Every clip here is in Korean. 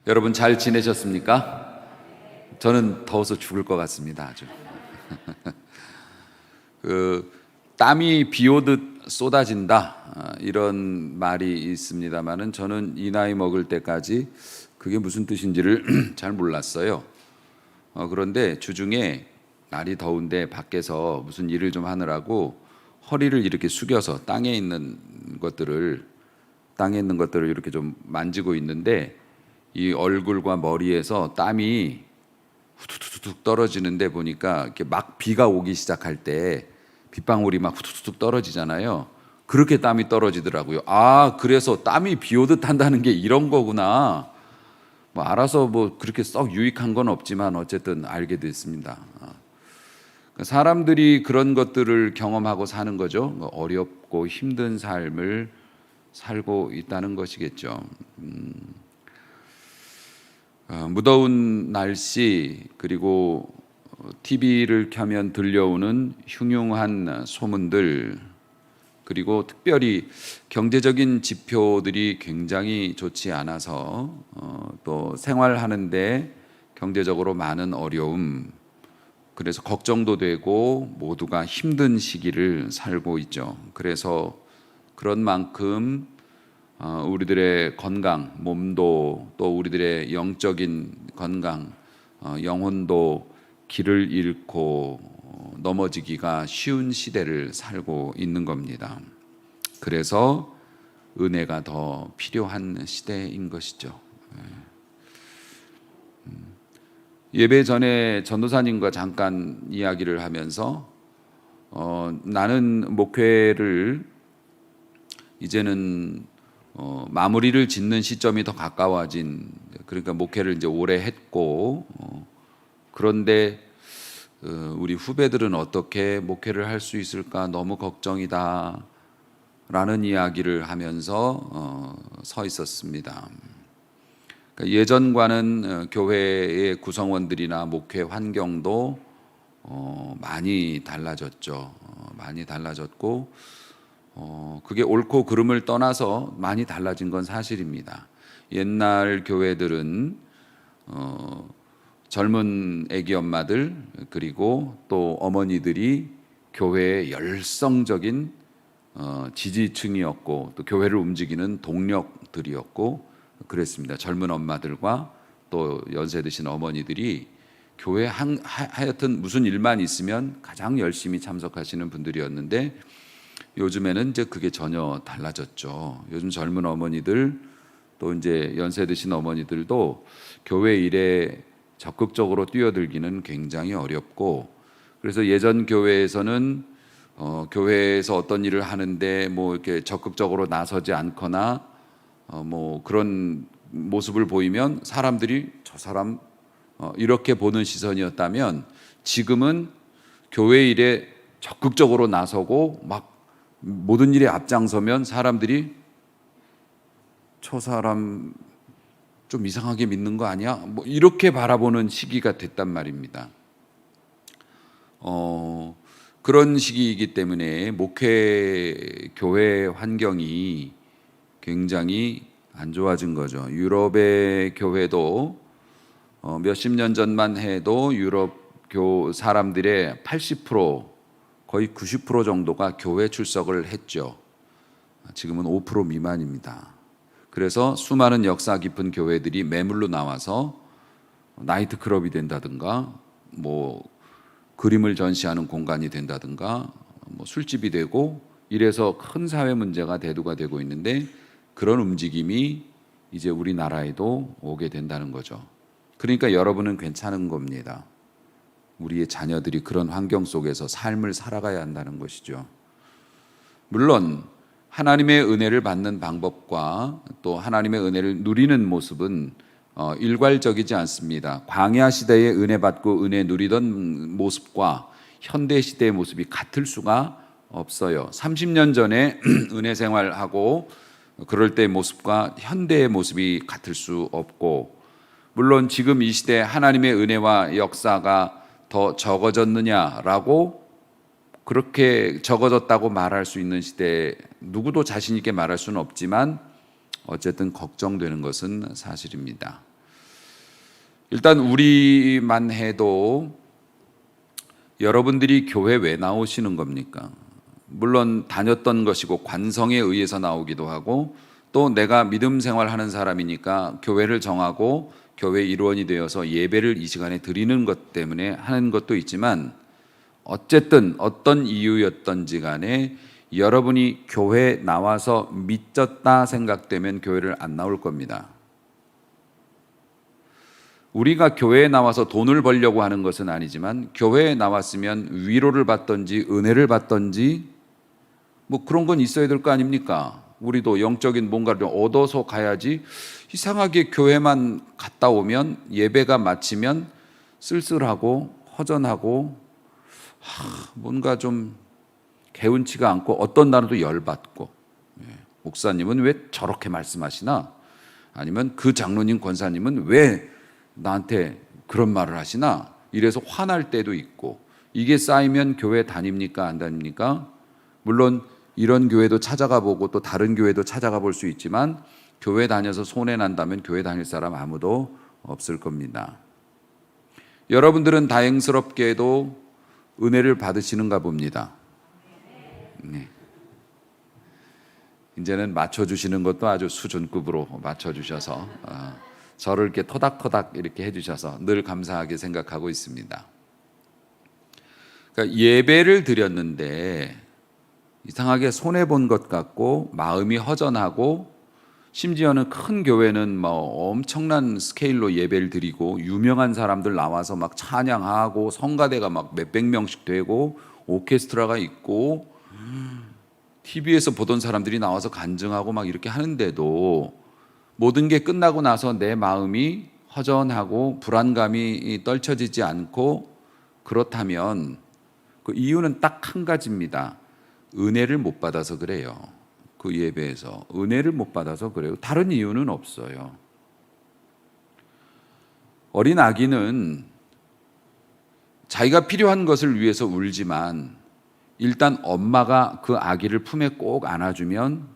여러분 잘 지내셨습니까? 저는 더워서 죽을 것 같습니다. 아주. 땀이 비 오듯 쏟아진다, 이런 말이 있습니다만은 저는 이 나이 먹을 때까지 그게 무슨 뜻인지를 잘 몰랐어요. 그런데 주중에 날이 더운데 밖에서 무슨 일을 좀 하느라고 허리를 이렇게 숙여서 땅에 있는 것들을 이렇게 좀 만지고 있는데, 이 얼굴과 머리에서 땀이 후두둑 떨어지는데 보니까 이렇게 막 비가 오기 시작할 때 빗방울이 막 후두둑 떨어지잖아요. 그렇게 땀이 떨어지더라고요. 아, 그래서 땀이 비 오듯 한다는 게 이런 거구나. 뭐 알아서 뭐 그렇게 썩 유익한 건 없지만 어쨌든 알게 됐습니다. 사람들이 그런 것들을 경험하고 사는 거죠. 어렵고 힘든 삶을 살고 있다는 것이겠죠. 무더운 날씨, 그리고 TV를 켜면 들려오는 흉흉한 소문들, 그리고 특별히 경제적인 지표들이 굉장히 좋지 않아서 또 생활하는데 경제적으로 많은 어려움, 그래서 걱정도 되고 모두가 힘든 시기를 살고 있죠. 그래서 그런 만큼 우리들의 건강, 몸도 또 우리들의 영적인 건강, 영혼도 길을 잃고 넘어지기가 쉬운 시대를 살고 있는 겁니다. 그래서 은혜가 더 필요한 시대인 것이죠. 예배 전에 전도사님과 잠깐 이야기를 하면서 나는 목회를 이제는 마무리를 짓는 시점이 더 가까워진, 그러니까 목회를 이제 오래 했고, 그런데 우리 후배들은 어떻게 목회를 할 수 있을까 너무 걱정이다 라는 이야기를 하면서 서 있었습니다. 그러니까 예전과는 교회의 구성원들이나 목회 환경도 많이 달라졌죠. 많이 달라졌고, 그게 옳고 그름을 떠나서 많이 달라진 건 사실입니다. 옛날 교회들은 젊은 애기 엄마들, 그리고 또 어머니들이 교회의 열성적인 지지층이었고, 또 교회를 움직이는 동력들이었고 그랬습니다. 젊은 엄마들과 또 연세 드신 어머니들이 교회 하여튼 무슨 일만 있으면 가장 열심히 참석하시는 분들이었는데, 요즘에는 이제 그게 전혀 달라졌죠. 요즘 젊은 어머니들, 또 이제 연세 드신 어머니들도 교회 일에 적극적으로 뛰어들기는 굉장히 어렵고, 그래서 예전 교회에서는 교회에서 어떤 일을 하는데 뭐 이렇게 적극적으로 나서지 않거나 뭐 그런 모습을 보이면 사람들이 저 사람 이렇게 보는 시선이었다면, 지금은 교회 일에 적극적으로 나서고 막 모든 일에 앞장서면 사람들이 저 사람 좀 이상하게 믿는 거 아니야? 뭐 이렇게 바라보는 시기가 됐단 말입니다. 그런 시기이기 때문에 목회 교회 환경이 굉장히 안 좋아진 거죠. 유럽의 교회도 몇십 년 전만 해도 유럽 사람들의 80%, 거의 90% 정도가 교회 출석을 했죠. 지금은 5% 미만입니다. 그래서 수많은 역사 깊은 교회들이 매물로 나와서 나이트클럽이 된다든가, 뭐 그림을 전시하는 공간이 된다든가, 뭐 술집이 되고, 이래서 큰 사회 문제가 대두가 되고 있는데, 그런 움직임이 이제 우리나라에도 오게 된다는 거죠. 그러니까 여러분은 괜찮은 겁니다. 우리의 자녀들이 그런 환경 속에서 삶을 살아가야 한다는 것이죠. 물론 하나님의 은혜를 받는 방법과 또 하나님의 은혜를 누리는 모습은 일괄적이지 않습니다. 광야 시대에 은혜 받고 은혜 누리던 모습과 현대 시대의 모습이 같을 수가 없어요. 30년 전에 은혜 생활하고 그럴 때의 모습과 현대의 모습이 같을 수 없고, 물론 지금 이 시대에 하나님의 은혜와 역사가 더 적어졌느냐라고, 그렇게 적어졌다고 말할 수 있는 시대에 누구도 자신 있게 말할 수는 없지만 어쨌든 걱정되는 것은 사실입니다. 일단 우리만 해도 여러분들이 교회 왜 나오시는 겁니까? 물론 다녔던 것이고 관성에 의해서 나오기도 하고 또 내가 믿음 생활하는 사람이니까 교회를 정하고 교회 일원이 되어서 예배를 이 시간에 드리는 것 때문에 하는 것도 있지만 어쨌든 어떤 이유였던지 간에 여러분이 교회 나와서 믿졌다 생각되면 교회를 안 나올 겁니다. 우리가 교회에 나와서 돈을 벌려고 하는 것은 아니지만 교회에 나왔으면 위로를 받든지 은혜를 받든지 뭐 그런 건 있어야 될 거 아닙니까? 우리도 영적인 뭔가를 얻어서 가야지. 이상하게 교회만 갔다 오면 예배가 마치면 쓸쓸하고 허전하고 뭔가 좀 개운치가 않고 어떤 날은 열받고 목사님은 왜 저렇게 말씀하시나? 아니면 그 장로님 권사님은 왜 나한테 그런 말을 하시나? 이래서 화날 때도 있고 이게 쌓이면 교회 다닙니까? 안 다닙니까? 물론 이런 교회도 찾아가 보고 또 다른 교회도 찾아가 볼 수 있지만 교회 다녀서 손해 난다면 교회 다닐 사람 아무도 없을 겁니다. 여러분들은 다행스럽게도 은혜를 받으시는가 봅니다. 네. 이제는 맞춰주시는 것도 아주 수준급으로 맞춰주셔서 저를 이렇게 토닥토닥 이렇게 해주셔서 늘 감사하게 생각하고 있습니다. 그러니까 예배를 드렸는데 이상하게 손해본 것 같고 마음이 허전하고 심지어는 큰 교회는 뭐 엄청난 스케일로 예배를 드리고 유명한 사람들 나와서 막 찬양하고 성가대가 막 몇백 명씩 되고 오케스트라가 있고 TV에서 보던 사람들이 나와서 간증하고 막 이렇게 하는데도 모든 게 끝나고 나서 내 마음이 허전하고 불안감이 떨쳐지지 않고 그렇다면 그 이유는 딱 한 가지입니다. 은혜를 못 받아서 그래요. 그 예배에서 은혜를 못 받아서 그래요. 다른 이유는 없어요. 어린 아기는 자기가 필요한 것을 위해서 울지만 일단 엄마가 그 아기를 품에 꼭 안아주면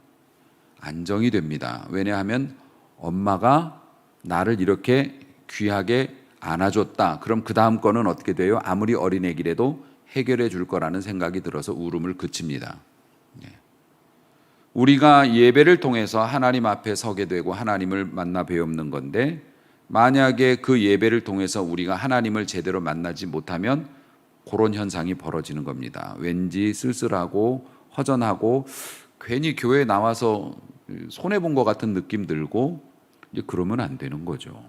안정이 됩니다. 왜냐하면 엄마가 나를 이렇게 귀하게 안아줬다. 그럼 그 다음 거는 어떻게 돼요? 아무리 어린 애기라도 해결해 줄 거라는 생각이 들어서 울음을 그칩니다. 우리가 예배를 통해서 하나님 앞에 서게 되고 하나님을 만나 배우는 건데 만약에 그 예배를 통해서 우리가 하나님을 제대로 만나지 못하면 그런 현상이 벌어지는 겁니다. 왠지 쓸쓸하고 허전하고 괜히 교회에 나와서 손해본 것 같은 느낌 들고 이제 그러면 안 되는 거죠.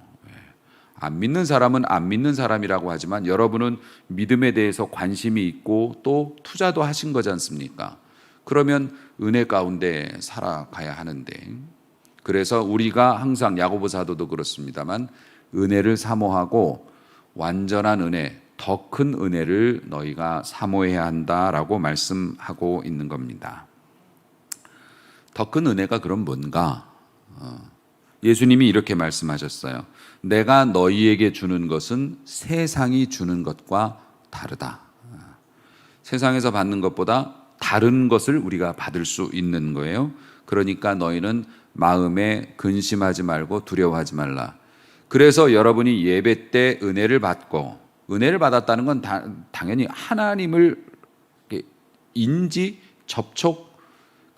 안 믿는 사람은 안 믿는 사람이라고 하지만 여러분은 믿음에 대해서 관심이 있고 또 투자도 하신 거지 않습니까? 그러면 은혜 가운데 살아가야 하는데 그래서 우리가 항상 야고보 사도도 그렇습니다만 은혜를 사모하고 완전한 은혜, 더 큰 은혜를 너희가 사모해야 한다라고 말씀하고 있는 겁니다. 더 큰 은혜가 그럼 뭔가? 예수님이 이렇게 말씀하셨어요. 내가 너희에게 주는 것은 세상이 주는 것과 다르다. 세상에서 받는 것보다 다른 것을 우리가 받을 수 있는 거예요. 그러니까 너희는 마음에 근심하지 말고 두려워하지 말라. 그래서 여러분이 예배 때 은혜를 받고 은혜를 받았다는 건 당연히 하나님을 인지, 접촉,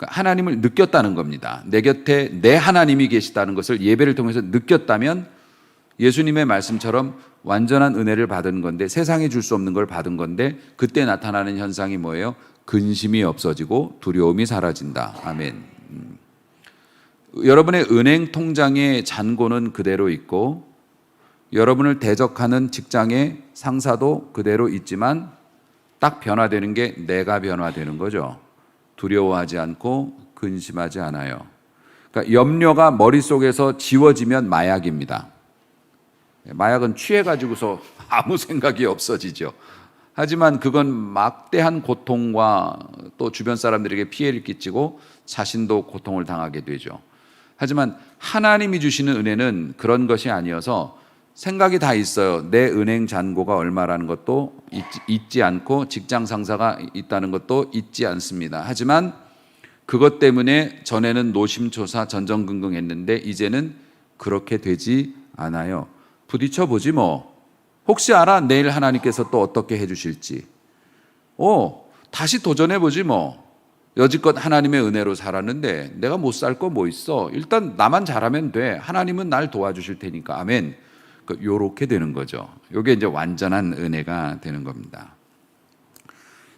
하나님을 느꼈다는 겁니다. 내 곁에 내 하나님이 계시다는 것을 예배를 통해서 느꼈다면 예수님의 말씀처럼 완전한 은혜를 받은 건데 세상에 줄 수 없는 걸 받은 건데 그때 나타나는 현상이 뭐예요? 근심이 없어지고 두려움이 사라진다. 아멘. 여러분의 은행 통장의 잔고는 그대로 있고 여러분을 대적하는 직장의 상사도 그대로 있지만 딱 변화되는 게 내가 변화되는 거죠. 두려워하지 않고 근심하지 않아요. 그러니까 염려가 머릿속에서 지워지면 마약입니다. 마약은 취해가지고서 아무 생각이 없어지죠. 하지만 그건 막대한 고통과 또 주변 사람들에게 피해를 끼치고 자신도 고통을 당하게 되죠. 하지만 하나님이 주시는 은혜는 그런 것이 아니어서 생각이 다 있어요. 내 은행 잔고가 얼마라는 것도 잊지 않고 직장 상사가 있다는 것도 잊지 않습니다. 하지만 그것 때문에 전에는 노심초사 전전긍긍했는데 이제는 그렇게 되지 않아요. 부딪혀 보지 뭐. 혹시 알아? 내일 하나님께서 또 어떻게 해주실지. 다시 도전해 보지 뭐. 여지껏 하나님의 은혜로 살았는데 내가 못 살 거 뭐 있어. 일단 나만 잘하면 돼. 하나님은 날 도와주실 테니까. 아멘. 요렇게 되는 거죠. 요게 이제 완전한 은혜가 되는 겁니다.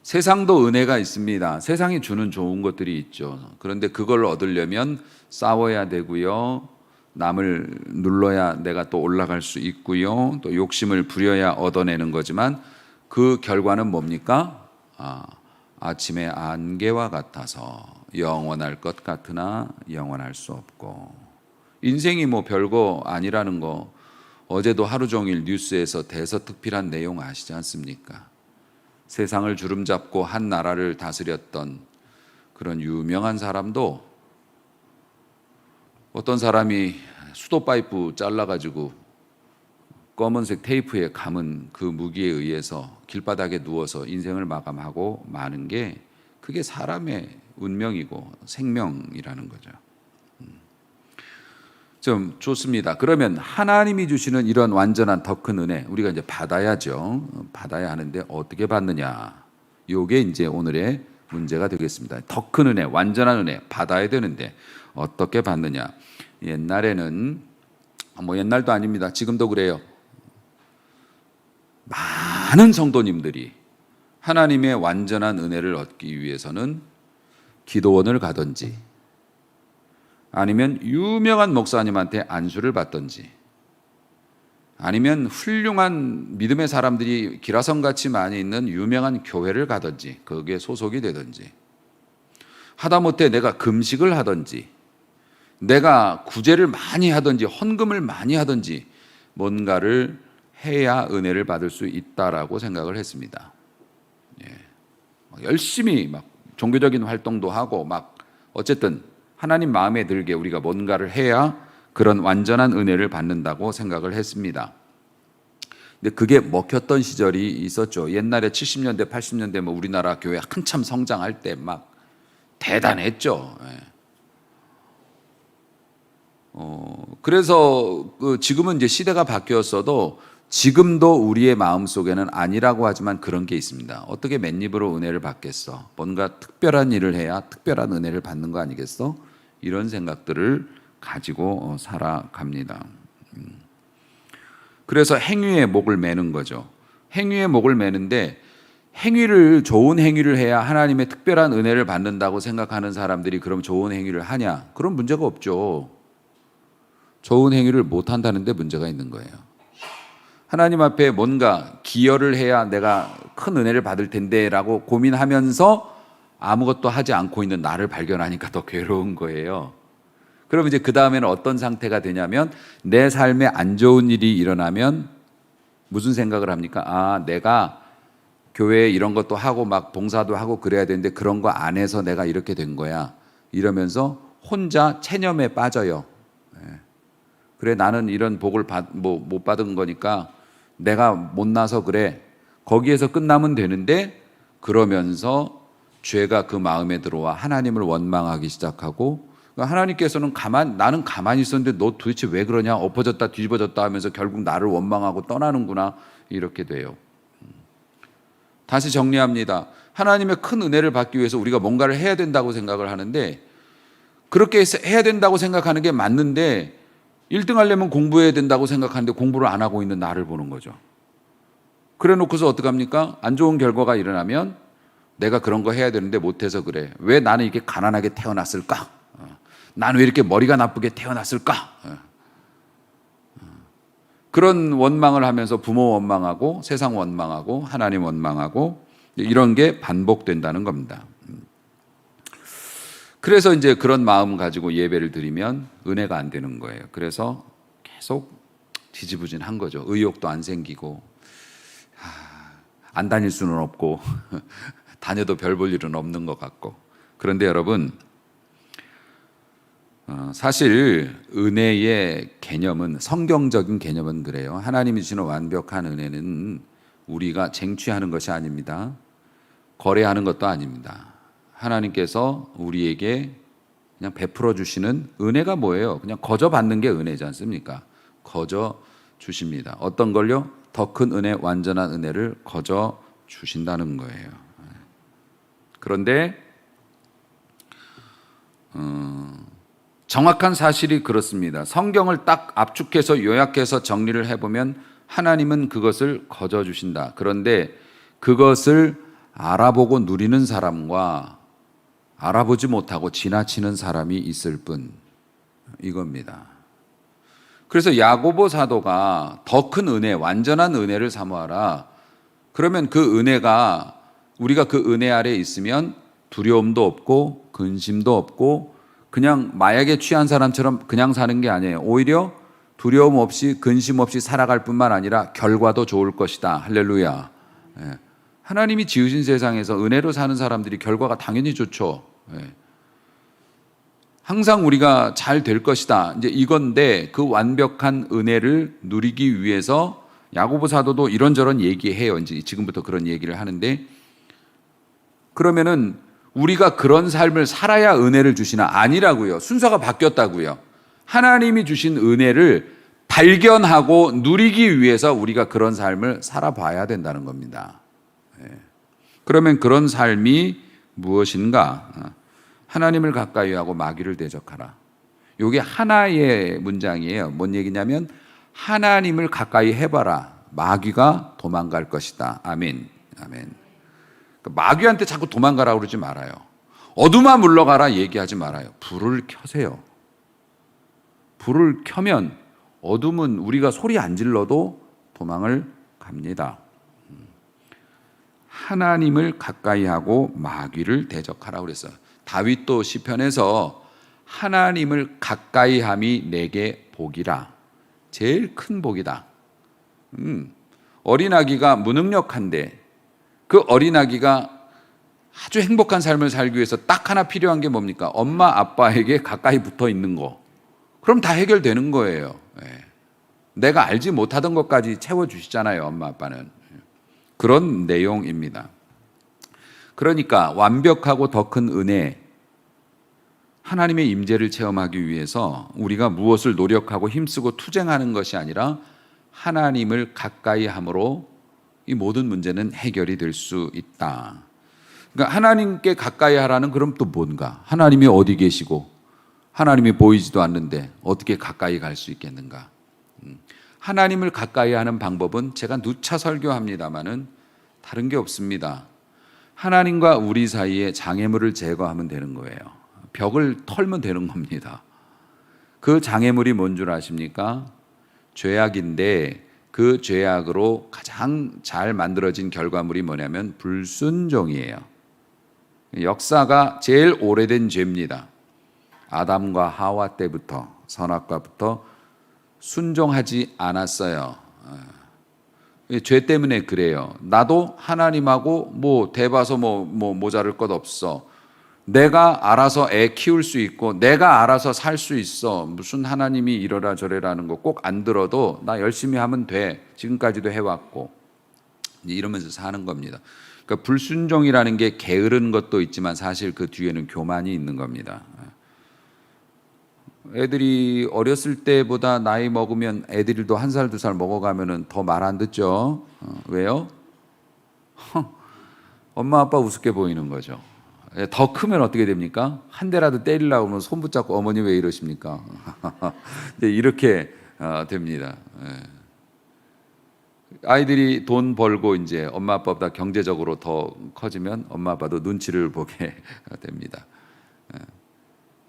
세상도 은혜가 있습니다. 세상이 주는 좋은 것들이 있죠. 그런데 그걸 얻으려면 싸워야 되고요. 남을 눌러야 내가 또 올라갈 수 있고요. 또 욕심을 부려야 얻어내는 거지만 그 결과는 뭡니까? 아침의 안개와 같아서 영원할 것 같으나 영원할 수 없고. 인생이 뭐 별거 아니라는 거 어제도 하루 종일 뉴스에서 대서특필한 내용 아시지 않습니까? 세상을 주름잡고 한 나라를 다스렸던 그런 유명한 사람도 어떤 사람이 수도 파이프 잘라가지고 검은색 테이프에 감은 그 무기에 의해서 길바닥에 누워서 인생을 마감하고 마는 게 그게 사람의 운명이고 생명이라는 거죠. 좀 좋습니다. 그러면 하나님이 주시는 이런 완전한 더 큰 은혜 우리가 이제 받아야죠. 받아야 하는데 어떻게 받느냐? 요게 이제 오늘의 문제가 되겠습니다. 더 큰 은혜, 완전한 은혜 받아야 되는데 어떻게 받느냐? 옛날에는 뭐 옛날도 아닙니다. 지금도 그래요. 많은 성도님들이 하나님의 완전한 은혜를 얻기 위해서는 기도원을 가든지 아니면 유명한 목사님한테 안수를 받든지 아니면 훌륭한 믿음의 사람들이 기라성같이 많이 있는 유명한 교회를 가든지 거기에 소속이 되든지 하다못해 내가 금식을 하든지 내가 구제를 많이 하든지 헌금을 많이 하든지 뭔가를 해야 은혜를 받을 수 있다라고 생각을 했습니다. 열심히 막 종교적인 활동도 하고 막 어쨌든 하나님 마음에 들게 우리가 뭔가를 해야 그런 완전한 은혜를 받는다고 생각을 했습니다. 근데 그게 먹혔던 시절이 있었죠. 옛날에 70년대, 80년대 뭐 우리나라 교회 한참 성장할 때 막 대단했죠. 그래서 지금은 이제 시대가 바뀌었어도 지금도 우리의 마음속에는 아니라고 하지만 그런 게 있습니다. 어떻게 맨입으로 은혜를 받겠어? 뭔가 특별한 일을 해야 특별한 은혜를 받는 거 아니겠어? 이런 생각들을 가지고 살아갑니다. 그래서 행위의 목을 매는 거죠. 행위의 목을 매는데 좋은 행위를 해야 하나님의 특별한 은혜를 받는다고 생각하는 사람들이 그럼 좋은 행위를 하냐? 그런 문제가 없죠. 좋은 행위를 못 한다는데 문제가 있는 거예요. 하나님 앞에 뭔가 기여를 해야 내가 큰 은혜를 받을 텐데라고 고민하면서 아무것도 하지 않고 있는 나를 발견하니까 더 괴로운 거예요. 그럼 이제 그 다음에는 어떤 상태가 되냐면 내 삶에 안 좋은 일이 일어나면 무슨 생각을 합니까? 내가 교회에 이런 것도 하고 막 봉사도 하고 그래야 되는데 그런 거 안 해서 내가 이렇게 된 거야. 이러면서 혼자 체념에 빠져요. 그래 나는 이런 복을 못 받은 거니까 내가 못나서 그래. 거기에서 끝나면 되는데 그러면서 죄가 그 마음에 들어와 하나님을 원망하기 시작하고 하나님께서는 나는 가만히 있었는데 너 도대체 왜 그러냐 엎어졌다 뒤집어졌다 하면서 결국 나를 원망하고 떠나는구나 이렇게 돼요. 다시 정리합니다. 하나님의 큰 은혜를 받기 위해서 우리가 뭔가를 해야 된다고 생각을 하는데 그렇게 해야 된다고 생각하는 게 맞는데 1등 하려면 공부해야 된다고 생각하는데 공부를 안 하고 있는 나를 보는 거죠. 그래 놓고서 어떡합니까? 안 좋은 결과가 일어나면 내가 그런 거 해야 되는데 못해서 그래. 왜 나는 이렇게 가난하게 태어났을까? 나는 왜 이렇게 머리가 나쁘게 태어났을까? 그런 원망을 하면서 부모 원망하고 세상 원망하고 하나님 원망하고 이런 게 반복된다는 겁니다. 그래서 이제 그런 마음 가지고 예배를 드리면 은혜가 안 되는 거예요. 그래서 계속 지지부진한 거죠. 의욕도 안 생기고 안 다닐 수는 없고 다녀도 별 볼 일은 없는 것 같고. 그런데 여러분 사실 은혜의 개념은 성경적인 개념은 그래요. 하나님이 주시는 완벽한 은혜는 우리가 쟁취하는 것이 아닙니다. 거래하는 것도 아닙니다. 하나님께서 우리에게 그냥 베풀어 주시는 은혜가 뭐예요? 그냥 거저 받는 게 은혜지 않습니까? 거저 주십니다. 어떤 걸요? 더 큰 은혜, 완전한 은혜를 거저 주신다는 거예요. 그런데 정확한 사실이 그렇습니다. 성경을 딱 압축해서 요약해서 정리를 해보면 하나님은 그것을 거저 주신다. 그런데 그것을 알아보고 누리는 사람과 알아보지 못하고 지나치는 사람이 있을 뿐, 이겁니다. 그래서 야고보 사도가 더 큰 은혜, 완전한 은혜를 사모하라. 그러면 그 은혜가, 우리가 그 은혜 아래에 있으면 두려움도 없고 근심도 없고 그냥 마약에 취한 사람처럼 그냥 사는 게 아니에요. 오히려 두려움 없이 근심 없이 살아갈 뿐만 아니라 결과도 좋을 것이다. 할렐루야. 예. 하나님이 지으신 세상에서 은혜로 사는 사람들이 결과가 당연히 좋죠. 예. 항상 우리가 잘 될 것이다. 이제 이건데 그 완벽한 은혜를 누리기 위해서 야고보 사도도 이런저런 얘기해요. 이제 지금부터 그런 얘기를 하는데, 그러면은 우리가 그런 삶을 살아야 은혜를 주시나? 아니라고요. 순서가 바뀌었다고요. 하나님이 주신 은혜를 발견하고 누리기 위해서 우리가 그런 삶을 살아봐야 된다는 겁니다. 그러면 그런 삶이 무엇인가? 하나님을 가까이 하고 마귀를 대적하라. 이게 하나의 문장이에요. 뭔 얘기냐면 하나님을 가까이 해봐라. 마귀가 도망갈 것이다. 아멘. 아멘. 마귀한테 자꾸 도망가라고 그러지 말아요. 어둠아 물러가라 얘기하지 말아요. 불을 켜세요. 불을 켜면 어둠은 우리가 소리 안 질러도 도망을 갑니다. 하나님을 가까이 하고 마귀를 대적하라고 그랬어요. 다윗도 시편에서 하나님을 가까이 함이 내게 복이라. 제일 큰 복이다. 어린아기가 무능력한데 그 어린아기가 아주 행복한 삶을 살기 위해서 딱 하나 필요한 게 뭡니까? 엄마 아빠에게 가까이 붙어 있는 거. 그럼 다 해결되는 거예요. 내가 알지 못하던 것까지 채워주시잖아요, 엄마 아빠는. 그런 내용입니다. 그러니까 완벽하고 더 큰 은혜, 하나님의 임재를 체험하기 위해서 우리가 무엇을 노력하고 힘쓰고 투쟁하는 것이 아니라 하나님을 가까이 함으로 이 모든 문제는 해결이 될 수 있다. 그러니까 하나님께 가까이 하라는 그럼 또 뭔가? 하나님이 어디 계시고 하나님이 보이지도 않는데 어떻게 가까이 갈 수 있겠는가? 하나님을 가까이 하는 방법은 제가 누차 설교합니다마는 다른 게 없습니다. 하나님과 우리 사이에 장애물을 제거하면 되는 거예요. 벽을 털면 되는 겁니다. 그 장애물이 뭔 줄 아십니까? 죄악인데 그 죄악으로 가장 잘 만들어진 결과물이 뭐냐면 불순종이에요. 역사가 제일 오래된 죄입니다. 아담과 하와 때부터, 선악과부터 순종하지 않았어요. 죄 때문에 그래요. 나도 하나님하고 뭐 대봐서 뭐 모자랄 것 없어. 내가 알아서 애 키울 수 있고 내가 알아서 살 수 있어. 무슨 하나님이 이러라 저래라는 거 꼭 안 들어도 나 열심히 하면 돼. 지금까지도 해왔고 이러면서 사는 겁니다. 그러니까 불순종이라는 게 게으른 것도 있지만 사실 그 뒤에는 교만이 있는 겁니다. 애들이 어렸을 때보다 나이 먹으면 애들도 1살, 2살 먹어가면은 더 말 안 듣죠. 왜요? 엄마 아빠 우습게 보이는 거죠. 더 크면 어떻게 됩니까? 한 대라도 때리려고 하면 손 붙잡고 어머니 왜 이러십니까? 이렇게 됩니다. 아이들이 돈 벌고 이제 엄마 아빠보다 경제적으로 더 커지면 엄마 아빠도 눈치를 보게 됩니다.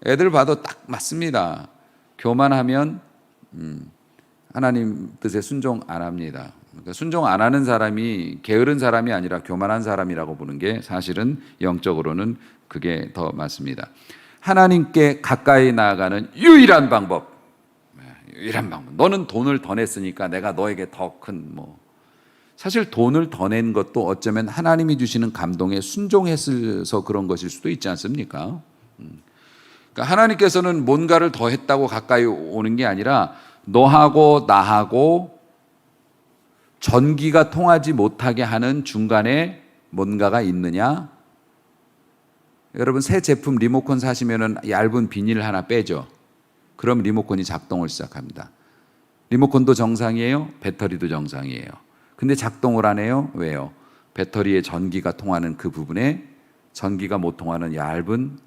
애들 봐도 딱 맞습니다. 교만하면 하나님 뜻에 순종 안 합니다. 그러니까 순종 안 하는 사람이 게으른 사람이 아니라 교만한 사람이라고 보는 게 사실은 영적으로는 그게 더 맞습니다. 하나님께 가까이 나아가는 유일한 방법. 너는 돈을 더 냈으니까 내가 너에게 더 큰 사실 돈을 더 낸 것도 어쩌면 하나님이 주시는 감동에 순종했어서 그런 것일 수도 있지 않습니까? 그러니까 하나님께서는 뭔가를 더 했다고 가까이 오는 게 아니라 너하고 나하고 전기가 통하지 못하게 하는 중간에 뭔가가 있느냐? 여러분 새 제품 리모컨 사시면은 얇은 비닐 하나 빼죠. 그럼 리모컨이 작동을 시작합니다. 리모컨도 정상이에요. 배터리도 정상이에요. 근데 작동을 안 해요. 왜요? 배터리에 전기가 통하는 그 부분에 전기가 못 통하는 얇은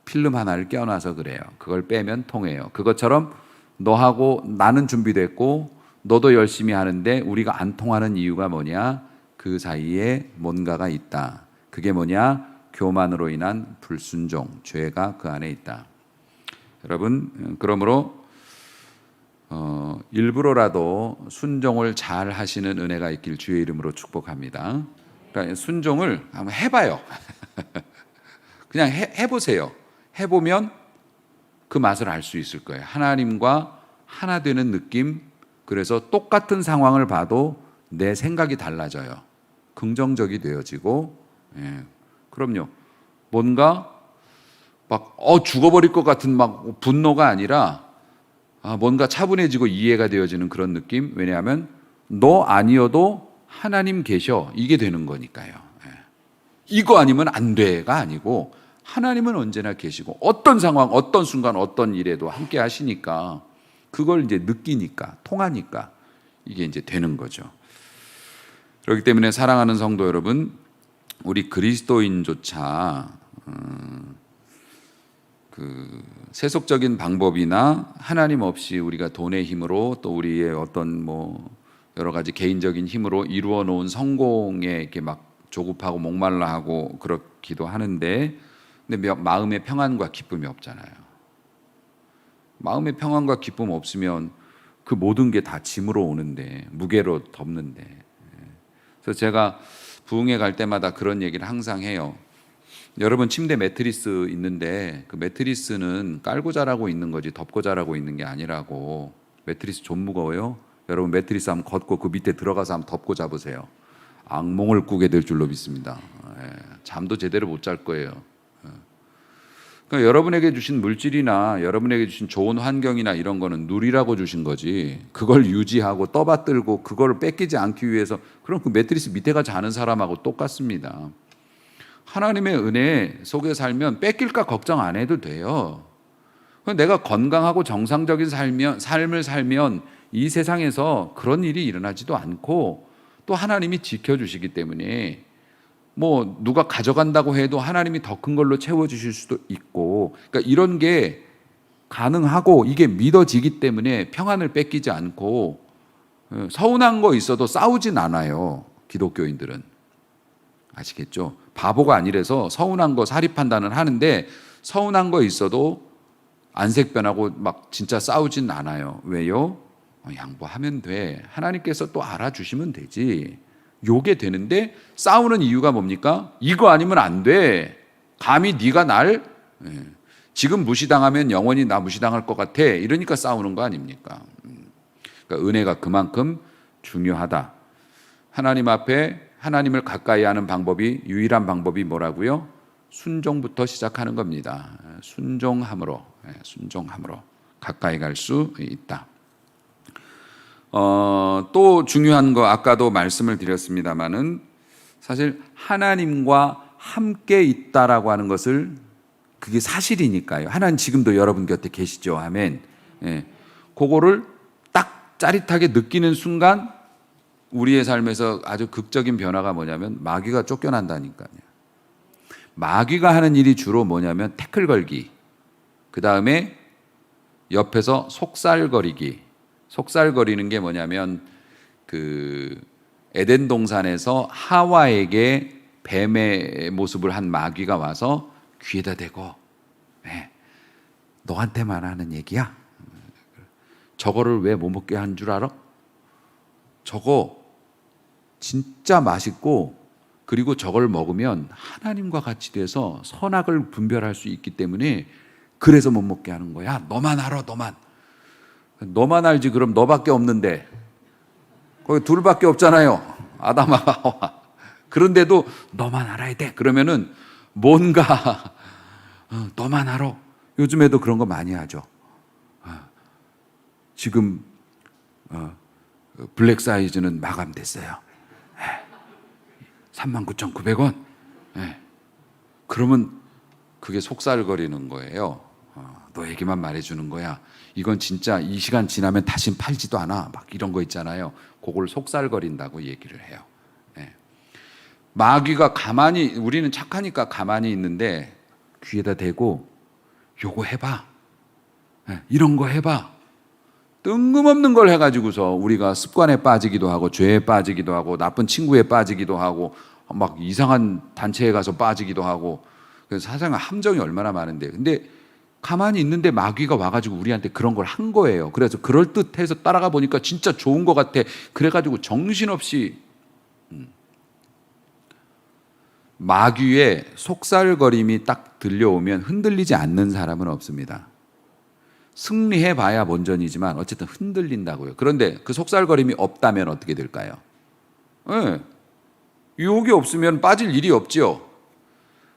필름 하나를 껴놔서 그래요. 그걸 빼면 통해요. 그것처럼 너하고 나는 준비됐고 너도 열심히 하는데 우리가 안 통하는 이유가 뭐냐? 그 사이에 뭔가가 있다. 그게 뭐냐? 교만으로 인한 불순종, 죄가 그 안에 있다. 여러분, 그러므로 일부러라도 순종을 잘 하시는 은혜가 있길 주의 이름으로 축복합니다. 그러니까 순종을 한번 해봐요. 그냥 해보세요. 해보면 그 맛을 알 수 있을 거예요. 하나님과 하나 되는 느낌. 그래서 똑같은 상황을 봐도 내 생각이 달라져요. 긍정적이 되어지고, 예. 그럼요. 뭔가 막 죽어버릴 것 같은 막 분노가 아니라 뭔가 차분해지고 이해가 되어지는 그런 느낌. 왜냐하면 너 아니어도 하나님 계셔. 이게 되는 거니까요. 예. 이거 아니면 안 돼가 아니고 하나님은 언제나 계시고 어떤 상황, 어떤 순간, 어떤 일에도 함께 하시니까 그걸 이제 느끼니까, 통하니까 이게 이제 되는 거죠. 그렇기 때문에 사랑하는 성도 여러분, 우리 그리스도인조차 그 세속적인 방법이나 하나님 없이 우리가 돈의 힘으로 또 우리의 어떤 뭐 여러 가지 개인적인 힘으로 이루어 놓은 성공에 이렇게 막 조급하고 목말라하고 그렇기도 하는데, 근데 마음의 평안과 기쁨이 없잖아요. 마음의 평안과 기쁨 없으면 그 모든 게 다 짐으로 오는데, 무게로 덮는데. 그래서 제가 부흥회 갈 때마다 그런 얘기를 항상 해요. 여러분 침대 매트리스 있는데 그 매트리스는 깔고 자라고 있는 거지 덮고 자라고 있는 게 아니라고. 매트리스 좀 무거워요. 여러분 매트리스 한번 걷고 그 밑에 들어가서 한번 덮고 잡으세요. 악몽을 꾸게 될 줄로 믿습니다. 잠도 제대로 못 잘 거예요. 그러니까 여러분에게 주신 물질이나 여러분에게 주신 좋은 환경이나 이런 거는 누리라고 주신 거지, 그걸 유지하고 떠받들고 그걸 뺏기지 않기 위해서, 그럼 그 매트리스 밑에가 자는 사람하고 똑같습니다. 하나님의 은혜 속에 살면 뺏길까 걱정 안 해도 돼요. 내가 건강하고 정상적인 삶을 살면 이 세상에서 그런 일이 일어나지도 않고 또 하나님이 지켜주시기 때문에 뭐 누가 가져간다고 해도 하나님이 더 큰 걸로 채워주실 수도 있고, 그러니까 이런 게 가능하고 이게 믿어지기 때문에 평안을 뺏기지 않고, 서운한 거 있어도 싸우진 않아요. 기독교인들은. 아시겠죠? 바보가 아니라서 서운한 거 사리 판단을 하는데, 서운한 거 있어도 안색변하고 막 진짜 싸우진 않아요. 왜요? 양보하면 돼. 하나님께서 또 알아주시면 되지. 요게 되는데, 싸우는 이유가 뭡니까? 이거 아니면 안 돼. 감히 네가 날 지금 무시당하면 영원히 나 무시당할 것 같아. 이러니까 싸우는 거 아닙니까? 그러니까 은혜가 그만큼 중요하다. 하나님 앞에 하나님을 가까이 하는 방법이, 유일한 방법이 뭐라고요? 순종부터 시작하는 겁니다. 순종함으로 가까이 갈 수 있다. 또 중요한 거, 아까도 말씀을 드렸습니다마는 사실 하나님과 함께 있다라고 하는 것을, 그게 사실이니까요. 하나님 지금도 여러분 곁에 계시죠. 아멘. 그거를 딱 짜릿하게 느끼는 순간 우리의 삶에서 아주 극적인 변화가 뭐냐면 마귀가 쫓겨난다니까요. 마귀가 하는 일이 주로 뭐냐면 태클 걸기, 그 다음에 옆에서 속살거리기. 속살거리는 게 뭐냐면 그 에덴 동산에서 하와에게 뱀의 모습을 한 마귀가 와서 귀에다 대고, 너한테만 하는 얘기야? 저거를 왜 못 먹게 한 줄 알아? 저거 진짜 맛있고, 그리고 저걸 먹으면 하나님과 같이 돼서 선악을 분별할 수 있기 때문에 그래서 못 먹게 하는 거야. 너만 알아, 너만 알지. 그럼 너밖에 없는데. 거기 둘밖에 없잖아요. 아담하고 하와. 그런데도 너만 알아야 돼. 그러면은 뭔가 너만 알아. 요즘에도 그런 거 많이 하죠. 지금 블랙 사이즈는 마감됐어요. 39,900원. 그러면 그게 속살거리는 거예요. 너에게만 말해주는 거야. 이건 진짜 이 시간 지나면 다신 팔지도 않아. 막 이런 거 있잖아요. 그걸 속살거린다고 얘기를 해요. 예. 마귀가 가만히, 우리는 착하니까 가만히 있는데 귀에다 대고 요거 해봐. 예, 이런 거 해봐. 뜬금없는 걸 해가지고서 우리가 습관에 빠지기도 하고 죄에 빠지기도 하고 나쁜 친구에 빠지기도 하고 막 이상한 단체에 가서 빠지기도 하고. 그래서 사상은 함정이 얼마나 많은데, 근데 가만히 있는데 마귀가 와가지고 우리한테 그런 걸 한 거예요. 그래서 그럴듯해서 따라가 보니까 진짜 좋은 것 같아. 그래가지고 정신없이 마귀의 속살거림이 딱 들려오면 흔들리지 않는 사람은 없습니다. 승리해봐야 본전이지만 어쨌든 흔들린다고요. 그런데 그 속살거림이 없다면 어떻게 될까요? 네. 유혹이 없으면 빠질 일이 없죠.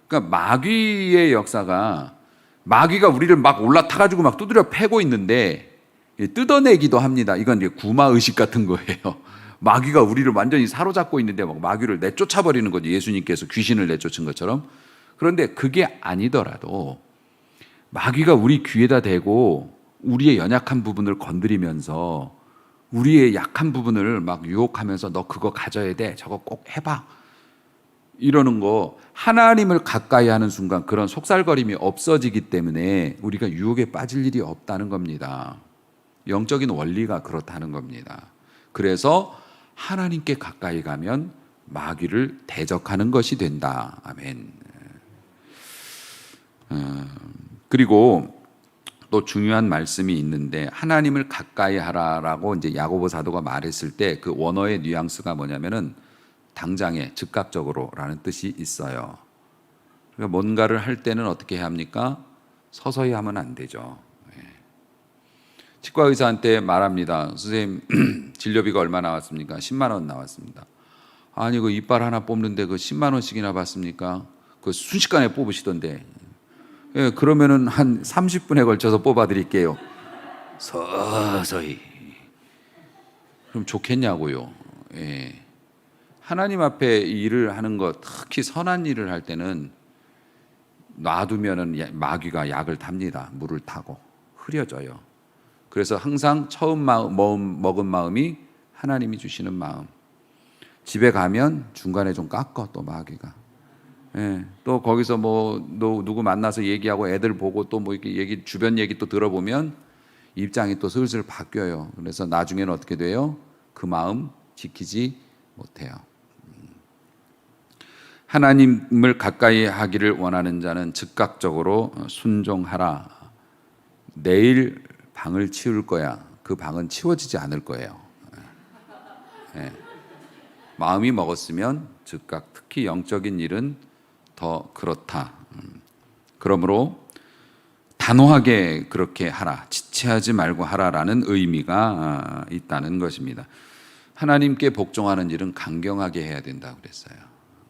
그러니까 마귀의 역사가, 마귀가 우리를 막 올라타가지고 막 두드려 패고 있는데 뜯어내기도 합니다. 이건 이제 구마의식 같은 거예요. 마귀가 우리를 완전히 사로잡고 있는데 막 마귀를 내쫓아버리는 거죠. 예수님께서 귀신을 내쫓은 것처럼. 그런데 그게 아니더라도 마귀가 우리 귀에다 대고 우리의 연약한 부분을 건드리면서 우리의 약한 부분을 막 유혹하면서 너 그거 가져야 돼. 저거 꼭 해봐. 이러는 거, 하나님을 가까이 하는 순간 그런 속살거림이 없어지기 때문에 우리가 유혹에 빠질 일이 없다는 겁니다. 영적인 원리가 그렇다는 겁니다. 그래서 하나님께 가까이 가면 마귀를 대적하는 것이 된다. 아멘. 그리고 또 중요한 말씀이 있는데, 하나님을 가까이 하라라고 이제 야고보 사도가 말했을 때 그 원어의 뉘앙스가 뭐냐면은 당장에 즉각적으로라는 뜻이 있어요. 그러니까 뭔가를 할 때는 어떻게 해야 합니까? 서서히 하면 안 되죠. 치과 의사한테 말합니다. 선생님, 진료비가 얼마 나왔습니까? 10만 원 나왔습니다. 아니, 그 이빨 하나 뽑는데 그 10만 원씩이나 받습니까? 그 순식간에 뽑으시던데. 예, 그러면은 한 30분에 걸쳐서 뽑아 드릴게요. 서서히. 그럼 좋겠냐고요. 예. 하나님 앞에 일을 하는 것, 특히 선한 일을 할 때는 놔두면은 마귀가 약을 탑니다. 물을 타고 흐려져요. 그래서 항상 처음 먹은 마음이 하나님이 주시는 마음. 집에 가면 중간에 좀 깎어, 또 마귀가. 예, 또 거기서 뭐 누구 만나서 얘기하고 애들 보고 또 뭐 이렇게 주변 얘기 또 들어보면 입장이 또 슬슬 바뀌어요. 그래서 나중에는 어떻게 돼요? 그 마음 지키지 못해요. 하나님을 가까이 하기를 원하는 자는 즉각적으로 순종하라. 내일 방을 치울 거야. 그 방은 치워지지 않을 거예요. 네. 마음이 먹었으면 즉각, 특히 영적인 일은 더 그렇다. 그러므로 단호하게 그렇게 하라. 지체하지 말고 하라라는 의미가 있다는 것입니다. 하나님께 복종하는 일은 강경하게 해야 된다고 그랬어요.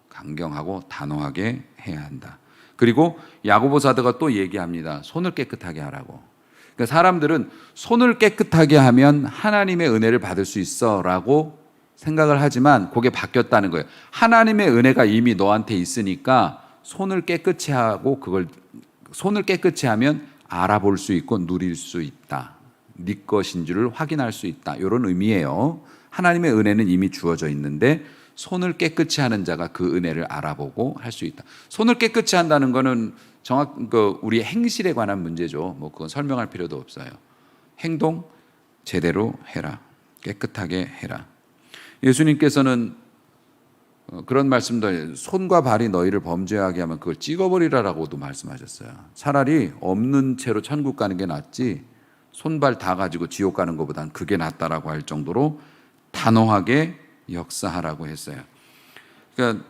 강경하고 단호하게 해야 한다. 그리고 야고보 사도가 또 얘기합니다. 손을 깨끗하게 하라고. 그러니까 사람들은 손을 깨끗하게 하면 하나님의 은혜를 받을 수 있어라고 생각을 하지만 그게 바뀌었다는 거예요. 하나님의 은혜가 이미 너한테 있으니까 손을 깨끗이 하고 그걸 손을 깨끗이 하면 알아볼 수 있고 누릴 수 있다. 네 것인 줄을 확인할 수 있다. 이런 의미예요. 하나님의 은혜는 이미 주어져 있는데 손을 깨끗이 하는 자가 그 은혜를 알아보고 할 수 있다. 손을 깨끗이 한다는 것은 우리 행실에 관한 문제죠. 뭐 그건 설명할 필요도 없어요. 행동 제대로 해라. 깨끗하게 해라. 예수님께서는 그런 말씀도, 손과 발이 너희를 범죄하게 하면 그걸 찍어버리라라고도 말씀하셨어요. 차라리 없는 채로 천국 가는 게 낫지 손발 다 가지고 지옥 가는 것보단 그게 낫다라고 할 정도로 단호하게 역사하라고 했어요. 그러니까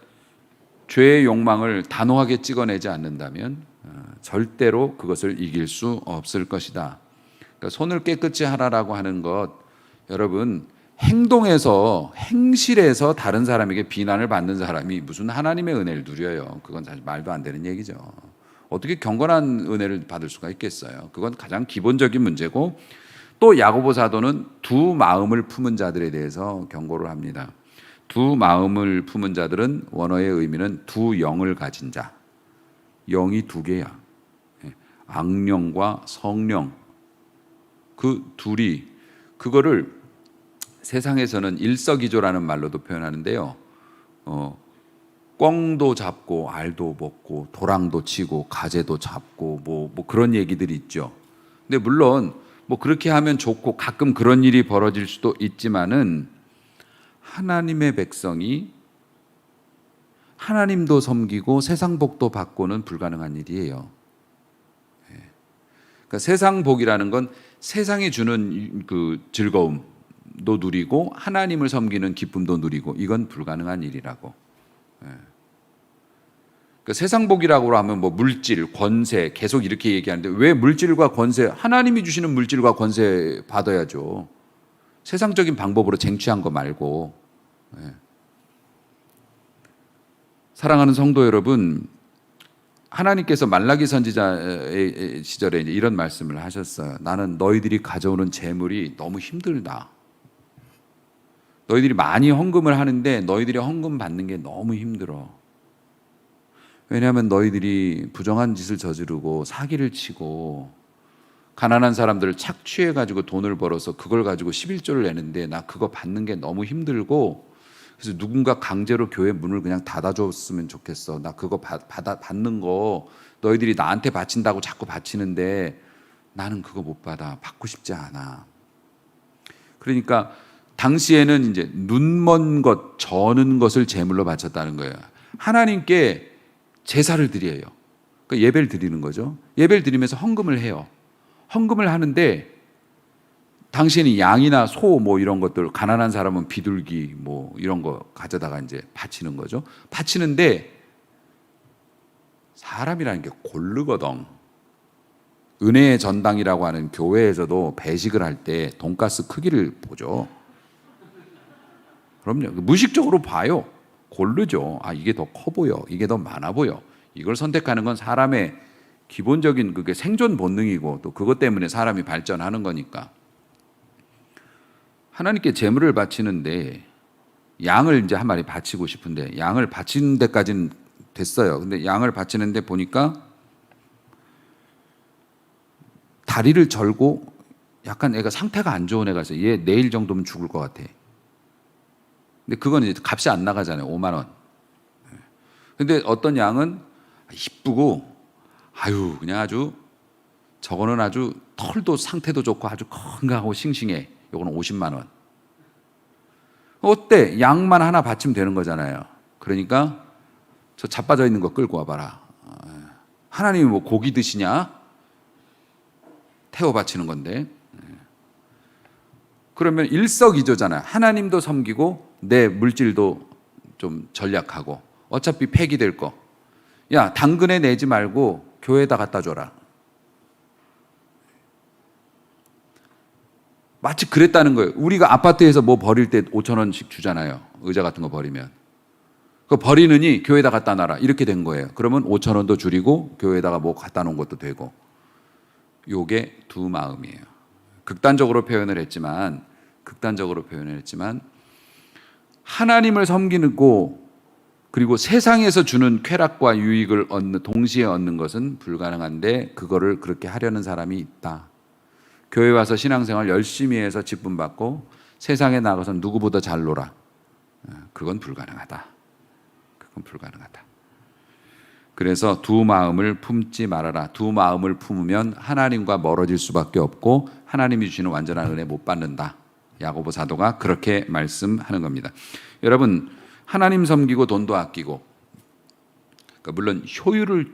죄의 욕망을 단호하게 찍어내지 않는다면 절대로 그것을 이길 수 없을 것이다. 그러니까 손을 깨끗이 하라라고 하는 것, 여러분, 행동에서, 행실에서 다른 사람에게 비난을 받는 사람이 무슨 하나님의 은혜를 누려요. 그건 사실 말도 안 되는 얘기죠. 어떻게 경건한 은혜를 받을 수가 있겠어요. 그건 가장 기본적인 문제고, 또 야고보 사도는 두 마음을 품은 자들에 대해서 경고를 합니다. 두 마음을 품은 자들은 원어의 의미는 두 영을 가진 자. 영이 두 개야. 악령과 성령, 그 둘이 그거를 세상에서는 일석이조라는 말로도 표현하는데요. 꿩도 잡고 알도 먹고 도랑도 치고 가재도 잡고 뭐 그런 얘기들이 있죠. 근데 물론 뭐 그렇게 하면 좋고 가끔 그런 일이 벌어질 수도 있지만은 하나님의 백성이 하나님도 섬기고 세상 복도 받고는 불가능한 일이에요. 그러니까 세상 복이라는 건 세상이 주는 그 즐거움도 누리고 하나님을 섬기는 기쁨도 누리고, 이건 불가능한 일이라고. 그러니까 세상 복이라고 하면 뭐 물질, 권세 계속 이렇게 얘기하는데, 왜 물질과 권세, 하나님이 주시는 물질과 권세 받아야죠. 세상적인 방법으로 쟁취한 거 말고. 사랑하는 성도 여러분, 하나님께서 말라기 선지자의 시절에 이제 이런 말씀을 하셨어요. 나는 너희들이 가져오는 재물이 너무 힘들다. 너희들이 많이 헌금을 하는데 너희들이 헌금 받는 게 너무 힘들어. 왜냐하면 너희들이 부정한 짓을 저지르고 사기를 치고 가난한 사람들을 착취해가지고 돈을 벌어서 그걸 가지고 11조를 내는데 나 그거 받는 게 너무 힘들고, 그래서 누군가 강제로 교회 문을 그냥 닫아줬으면 좋겠어. 나 그거 받는 거 너희들이 나한테 바친다고 자꾸 바치는데 나는 그거 못 받아. 받고 싶지 않아. 그러니까 당시에는 이제 눈먼 것, 저는 것을 제물로 바쳤다는 거예요. 하나님께 제사를 드려요. 그러니까 예배를 드리는 거죠. 예배를 드리면서 헌금을 해요. 헌금을 하는데 당시에는 양이나 소 뭐 이런 것들, 가난한 사람은 비둘기 뭐 이런 거 가져다가 이제 바치는 거죠. 바치는데 사람이라는 게 고르거든. 은혜의 전당이라고 하는 교회에서도 배식을 할 때 돈가스 크기를 보죠. 그럼요. 무의식적으로 봐요. 고르죠. 아, 이게 더 커 보여. 이게 더 많아 보여. 이걸 선택하는 건 사람의 기본적인 그게 생존 본능이고, 또 그것 때문에 사람이 발전하는 거니까. 하나님께 제물을 바치는데 양을 이제 한 마리 바치고 싶은데 양을 바치는 데까지는 됐어요. 근데 양을 바치는데 보니까 다리를 절고 약간 애가 상태가 안 좋은 애가 있어요. 얘 내일 정도면 죽을 것 같아. 근데 그건 이제 값이 안 나가잖아요. 5만 원. 근데 어떤 양은 이쁘고 아유 그냥 아주 저거는 아주 털도 상태도 좋고 아주 건강하고 싱싱해. 요거는 50만 원. 어때? 양만 하나 바치면 되는 거잖아요. 그러니까 저 자빠져 있는 거 끌고 와봐라. 하나님이 뭐 고기 드시냐? 태워 바치는 건데. 그러면 일석이조잖아요. 하나님도 섬기고 내 물질도 좀 전략하고 어차피 폐기될 거. 야, 당근에 내지 말고 교회에다 갖다 줘라. 마치 그랬다는 거예요. 우리가 아파트에서 뭐 버릴 때 5천 원씩 주잖아요. 의자 같은 거 버리면. 그거 버리느니 교회에다 갖다 놔라. 이렇게 된 거예요. 그러면 5천 원도 줄이고 교회에다가 뭐 갖다 놓은 것도 되고. 요게 두 마음이에요. 극단적으로 표현을 했지만 하나님을 섬기고 그리고 세상에서 주는 쾌락과 유익을 동시에 얻는 것은 불가능한데, 그거를 그렇게 하려는 사람이 있다. 교회 와서 신앙생활 열심히 해서 직분 받고 세상에 나가서 누구보다 잘 놀아. 그건 불가능하다. 그래서 두 마음을 품지 말아라. 두 마음을 품으면 하나님과 멀어질 수밖에 없고 하나님이 주시는 완전한 은혜 못 받는다. 야고보 사도가 그렇게 말씀하는 겁니다. 여러분, 하나님 섬기고 돈도 아끼고, 그러니까 물론 효율을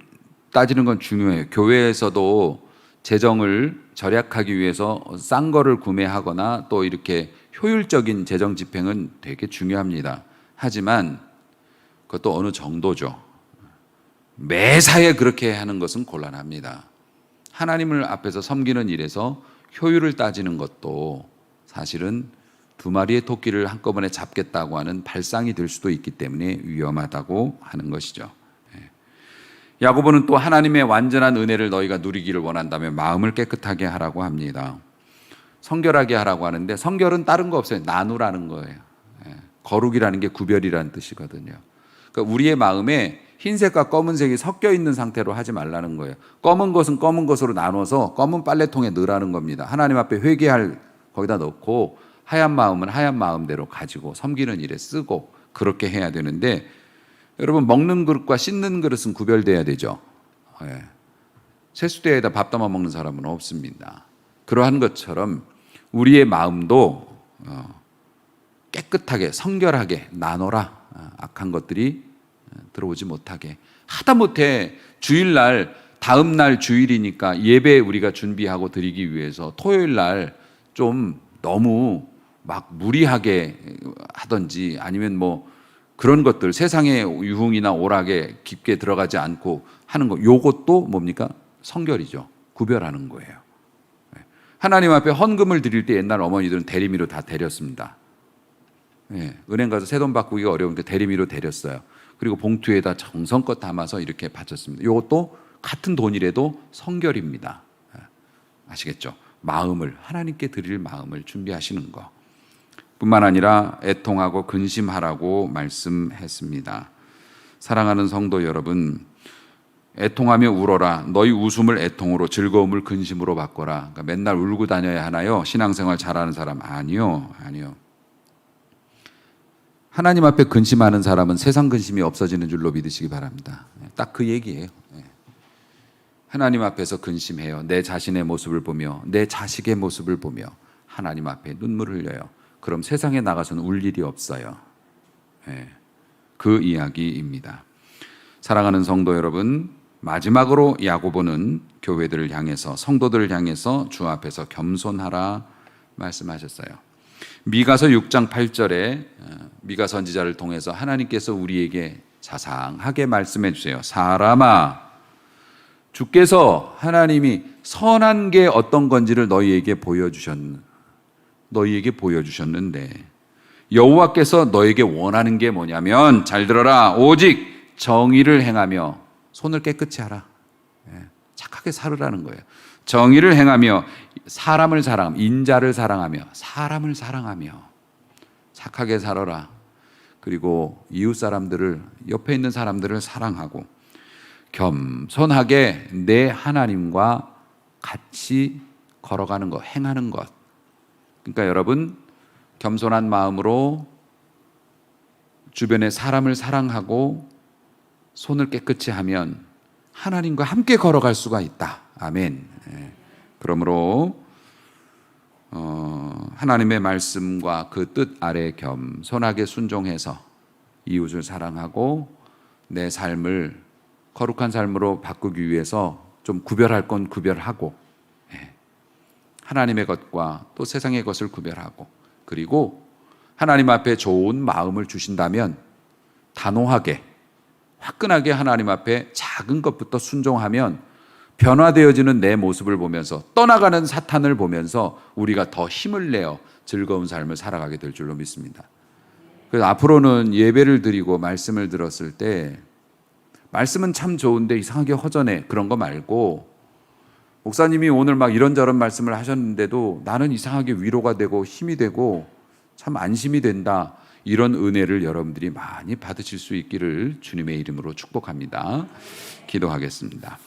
따지는 건 중요해요. 교회에서도 재정을 절약하기 위해서 싼 거를 구매하거나 또 이렇게 효율적인 재정 집행은 되게 중요합니다. 하지만 그것도 어느 정도죠. 매사에 그렇게 하는 것은 곤란합니다. 하나님을 앞에서 섬기는 일에서 효율을 따지는 것도 사실은 두 마리의 토끼를 한꺼번에 잡겠다고 하는 발상이 될 수도 있기 때문에 위험하다고 하는 것이죠. 야고보는 또 하나님의 완전한 은혜를 너희가 누리기를 원한다면 마음을 깨끗하게 하라고 합니다. 성결하게 하라고 하는데, 성결은 다른 거 없어요. 나누라는 거예요. 거룩이라는 게 구별이라는 뜻이거든요. 그러니까 우리의 마음에 흰색과 검은색이 섞여 있는 상태로 하지 말라는 거예요. 검은 것은 검은 것으로 나눠서 검은 빨래통에 넣으라는 겁니다. 하나님 앞에 회개할 거기다 넣고 하얀 마음은 하얀 마음대로 가지고 섬기는 일에 쓰고 그렇게 해야 되는데, 여러분 먹는 그릇과 씻는 그릇은 구별돼야 되죠. 예. 세수대에다 밥 담아 먹는 사람은 없습니다. 그러한 것처럼 우리의 마음도 깨끗하게 성결하게 나눠라. 악한 것들이 들어오지 못하게. 하다못해 주일날 다음 날 주일이니까 예배 우리가 준비하고 드리기 위해서 토요일 날 좀 너무 막 무리하게 하든지 아니면 뭐 그런 것들 세상의 유흥이나 오락에 깊게 들어가지 않고 하는 거, 요것도 뭡니까? 성결이죠. 구별하는 거예요. 하나님 앞에 헌금을 드릴 때 옛날 어머니들은 대리미로 다 데렸습니다. 은행 가서 새돈 바꾸기가 어려우니까 대리미로 데렸어요. 그리고 봉투에다 정성껏 담아서 이렇게 바쳤습니다. 이것도 같은 돈이라도 성결입니다. 아시겠죠? 마음을, 하나님께 드릴 마음을 준비하시는 것 뿐만 아니라 애통하고 근심하라고 말씀했습니다. 사랑하는 성도 여러분, 애통하며 울어라. 너희 웃음을 애통으로, 즐거움을 근심으로 바꿔라. 그러니까 맨날 울고 다녀야 하나요? 신앙생활 잘하는 사람? 아니요. 하나님 앞에 근심하는 사람은 세상 근심이 없어지는 줄로 믿으시기 바랍니다. 딱 그 얘기예요. 하나님 앞에서 근심해요. 내 자신의 모습을 보며 내 자식의 모습을 보며 하나님 앞에 눈물을 흘려요. 그럼 세상에 나가서는 울 일이 없어요. 그 이야기입니다. 사랑하는 성도 여러분, 마지막으로 야고보는 교회들을 향해서, 성도들을 향해서 주 앞에서 겸손하라 말씀하셨어요. 미가서 6장 8절에 미가 선지자를 통해서 하나님께서 우리에게 자상하게 말씀해 주세요. 사람아, 주께서 하나님이 선한 게 어떤 건지를 너희에게 보여주셨는데 여호와께서 너에게 원하는 게 뭐냐면, 잘 들어라, 오직 정의를 행하며 손을 깨끗이 하라. 착하게 살으라는 거예요. 정의를 행하며 사람을 사랑하며, 인자를 사랑하며 사람을 사랑하며 착하게 살아라. 그리고 이웃 사람들을, 옆에 있는 사람들을 사랑하고 겸손하게 내 하나님과 같이 걸어가는 것, 행하는 것. 그러니까 여러분, 겸손한 마음으로 주변의 사람을 사랑하고 손을 깨끗이 하면 하나님과 함께 걸어갈 수가 있다. 아멘. 그러므로 하나님의 말씀과 그 뜻 아래 겸손하게 순종해서 이웃을 사랑하고 내 삶을 거룩한 삶으로 바꾸기 위해서 좀 구별할 건 구별하고, 하나님의 것과 또 세상의 것을 구별하고, 그리고 하나님 앞에 좋은 마음을 주신다면 단호하게, 화끈하게 하나님 앞에 작은 것부터 순종하면 변화되어지는 내 모습을 보면서, 떠나가는 사탄을 보면서 우리가 더 힘을 내어 즐거운 삶을 살아가게 될 줄로 믿습니다. 그래서 앞으로는 예배를 드리고 말씀을 들었을 때 말씀은 참 좋은데 이상하게 허전해, 그런 거 말고, 목사님이 오늘 막 이런저런 말씀을 하셨는데도 나는 이상하게 위로가 되고 힘이 되고 참 안심이 된다, 이런 은혜를 여러분들이 많이 받으실 수 있기를 주님의 이름으로 축복합니다. 기도하겠습니다.